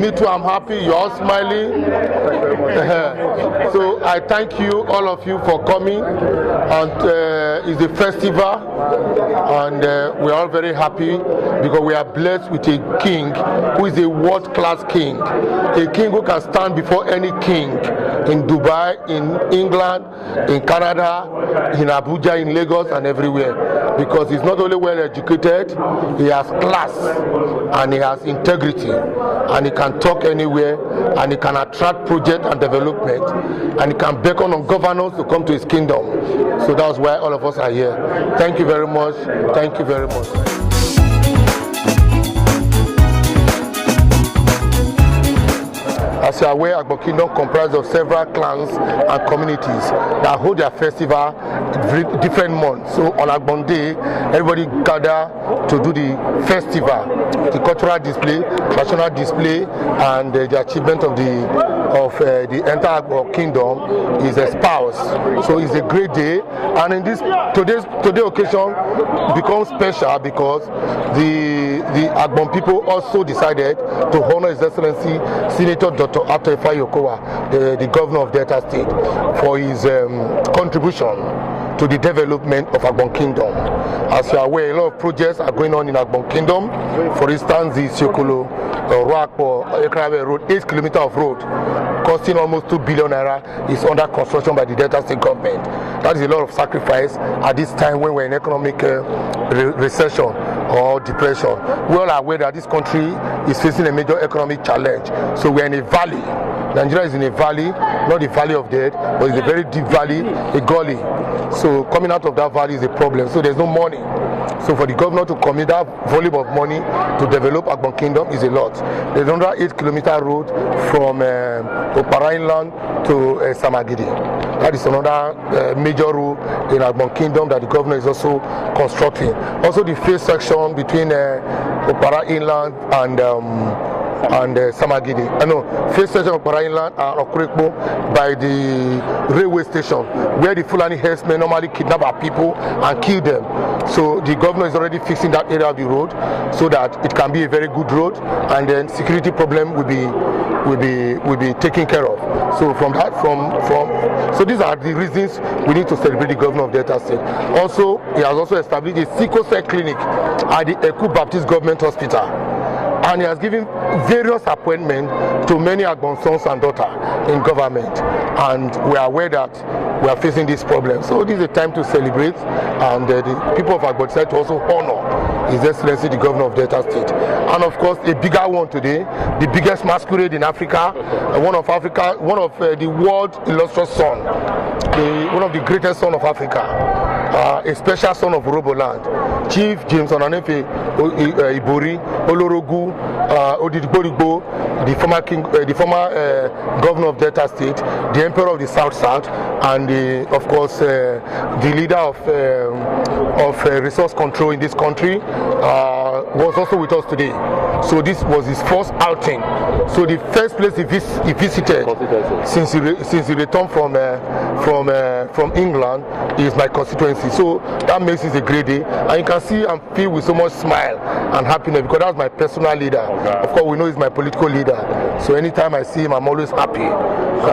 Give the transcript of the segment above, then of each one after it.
Me too, I'm happy. You're all smiling. So I thank you, all of you, for coming. And it's a festival, and we're all very happy because we are blessed with a king who is a world-class king. A king who can stand before any king in Dubai, in England, in Canada, in Abuja, in Lagos, and everywhere. Because he's not only well educated, he has class and he has integrity, and he can talk anywhere, and he can attract project and development, and he can beckon on governors to come to his kingdom. So that's why all of us are here. Thank you very much. Thank you very much. As you are aware, Agbon Kingdom comprises of several clans and communities that hold their festival different months. So on Agbon Day, everybody gather to do the festival, the cultural display, traditional display, and the achievement of the entire Agbon Kingdom is espoused. So it's a great day, and in this today's occasion becomes special because the Agbon people also decided to honor His Excellency Senator Dr. Ato Efa-Yokowa, the governor of Delta State, for his contribution to the development of Agbon Kingdom. As you are aware, a lot of projects are going on in Agbon Kingdom. For instance, the Siokolo Ruakpo Ekrabe Road, 8 kilometers of road, costing almost 2 billion naira, is under construction by the Delta State government. That is a lot of sacrifice at this time when we're in economic recession or depression. We all are aware that this country is facing a major economic challenge. So we're in a valley. Nigeria is in a valley, not the valley of death, but it's a very deep valley, a gully. So coming out of that valley is a problem. So there's no money. So for the governor to commit that volume of money to develop Agbon Kingdom is a lot. There's another 8-kilometer road from Okpara Inland to Samagidi. That is another major road in Agbon Kingdom that the governor is also constructing. Also the phase section between Okpara Inland and Samagidi. Phase section of Okpara Inland and Okurikpo by the railway station, where the Fulani herdsmen normally kidnap our people and kill them. So the governor is already fixing that area of the road so that it can be a very good road, and then security problem will be taken care of. So so these are the reasons we need to celebrate the governor of Delta State. Also, he has also established a sickle cell clinic at the Eku Baptist Government Hospital, and he has given various appointments to many Agbon sons and daughters in government, and we are aware that we are facing this problem. So this is a time to celebrate, and the people of Agbon decide to also honor His Excellency the Governor of Delta State. And of course, a bigger one today, the biggest masquerade in Africa, one of the world's illustrious son, one of the greatest sons of Africa, a special son of Roboland, Chief James Onanefe Ibori Olorogu Odidigbo, the former governor of Delta State, the emperor of the South, and of course the leader of resource control in this country, was also with us today. So this was his first outing. So the first place he visited since he returned from England is my constituency. So that makes it a great day, and you can see and feel with so much smile and happiness because that's my personal leader. Of course, we know he's my political leader. So anytime I see him, I'm always happy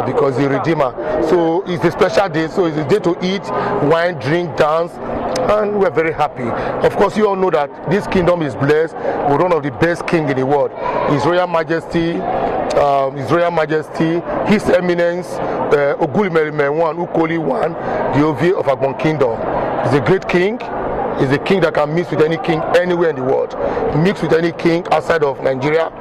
because he's a redeemer. So it's a special day. So it's a day to eat, wine, drink, dance, and we're very happy. Of course, you all know that this kingdom is blessed with one of the best kings in the world. His Royal Majesty, His Eminence Ogulimerime I Ukoli I, the OV of Agbon Kingdom. He's a great king. He's a king that can mix with any king anywhere in the world. Mix with any king outside of Nigeria.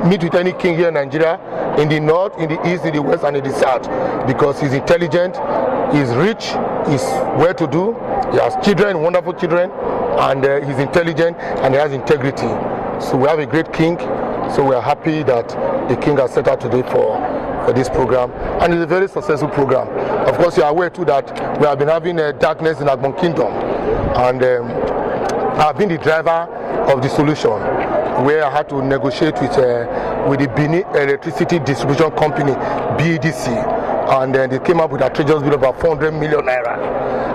Meet with any king here in Nigeria, in the north, in the east, in the west, and in the south. Because he's intelligent, he's rich, he's well-to-do, he has children, wonderful children, and he's intelligent and he has integrity. So we have a great king. So we are happy that the king has set out today for this program, and it's a very successful program. Of course, you are aware too that we have been having darkness in Agbon Kingdom, and I've been the driver of the solution, where I had to negotiate with the Benin Electricity Distribution Company, BEDC, and then they came up with a treasurer's bill of about 400 million naira.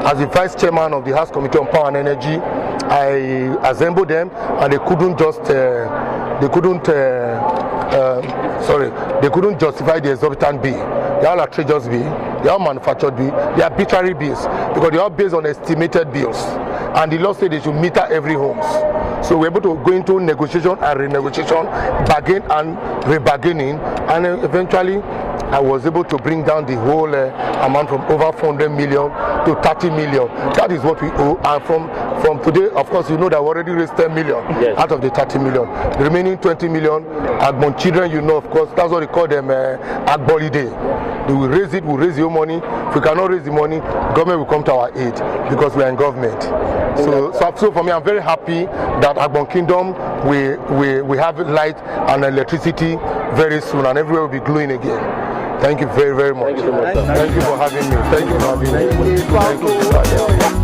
As the vice chairman of the House Committee on Power and Energy, I assembled them, and they couldn't sorry, they couldn't justify the exorbitant bill. They are outrageous bill, they are manufactured bill, they are arbitrary bills because they are based on estimated bills. And the law said they should meter every homes. So we're able to go into negotiation and renegotiation, bargain and rebargaining, and eventually I was able to bring down the whole amount from over 400 million to 30 million. That is what we owe. And from today, of course, you know that we already raised 10 million out of the 30 million. The remaining 20 million, Agbon children, you know, of course, that's what they call them Agboli Day. They will raise it, we'll raise your money. If we cannot raise the money, government will come to our aid because we are in government. So for me, I'm very happy that Agbon Kingdom, we have light and electricity very soon, and everywhere will be glowing again. Thank you very, very much. Thank you so much. Thank you for having me. Thank you for having me. Thank you.